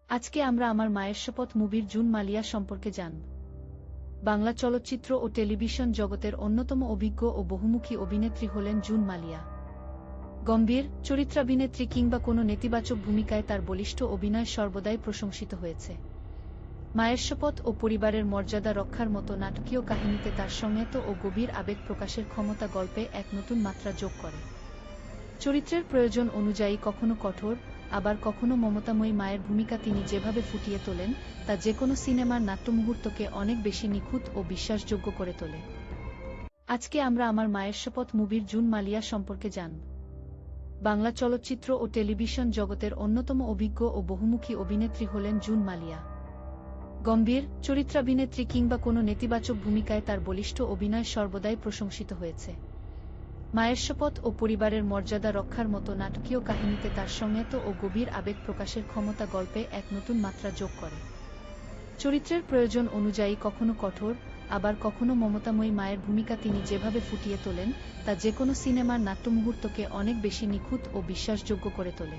আজকে আমরা আমার মায়ের শপথ মুভির জুন মালিয়া সম্পর্কে জানব। বাংলা চলচ্চিত্র ও টেলিভিশন জগতের অন্যতম অভিজ্ঞ ও বহুমুখী অভিনেত্রী হলেন জুন মালিয়া। গম্ভীর চরিত্রাভিনেত্রী কিংবা কোনো নেতিবাচক ভূমিকায় তার বলিষ্ঠ অভিনয় সর্বদাই প্রশংসিত হয়েছে। মায়ের শপথ ও পরিবারের মর্যাদা রক্ষার মতো নাটকীয় কাহিনীতে তার সংহত ও গভীর আবেগ প্রকাশের ক্ষমতা গল্পে এক নতুন মাত্রা যোগ করে। চরিত্রের প্রয়োজন অনুযায়ী কখনো কঠোর, আবার কখনো মমতাময়ী মায়ের ভূমিকা তিনি যেভাবে ফুটিয়ে তোলেন, তা যেকোনো সিনেমার নাট্যমুহূর্তকে অনেক বেশি নিখুঁত ও বিশ্বাসযোগ্য করে তোলে। আজকে আমরা আমার মায়ের শপথ মুভির জুন মালিয়া সম্পর্কে জানব। বাংলা চলচ্চিত্র ও টেলিভিশন জগতের অন্যতম অভিজ্ঞ ও বহুমুখী অভিনেত্রী হলেন জুন মালিয়া। গম্ভীর চরিত্রাভিনেত্রী কিংবা কোনো নেতিবাচক ভূমিকায় তার বলিষ্ঠ অভিনয় সর্বদাই প্রশংসিত হয়েছে। মায়ের শপথ ও পরিবারের মর্যাদা রক্ষার মতো নাটকীয় কাহিনীতে তার সংহত ও গভীর আবেগ প্রকাশের ক্ষমতা গল্পে এক নতুন মাত্রা যোগ করে। চরিত্রের প্রয়োজন অনুযায়ী কখনো কঠোর, আবার কখনো মমতাময়ী মায়ের ভূমিকা তিনি যেভাবে ফুটিয়ে তোলেন, তা যেকোনো সিনেমার নাট্যমুহূর্তকে অনেক বেশি নিখুঁত ও বিশ্বাসযোগ্য করে তোলে।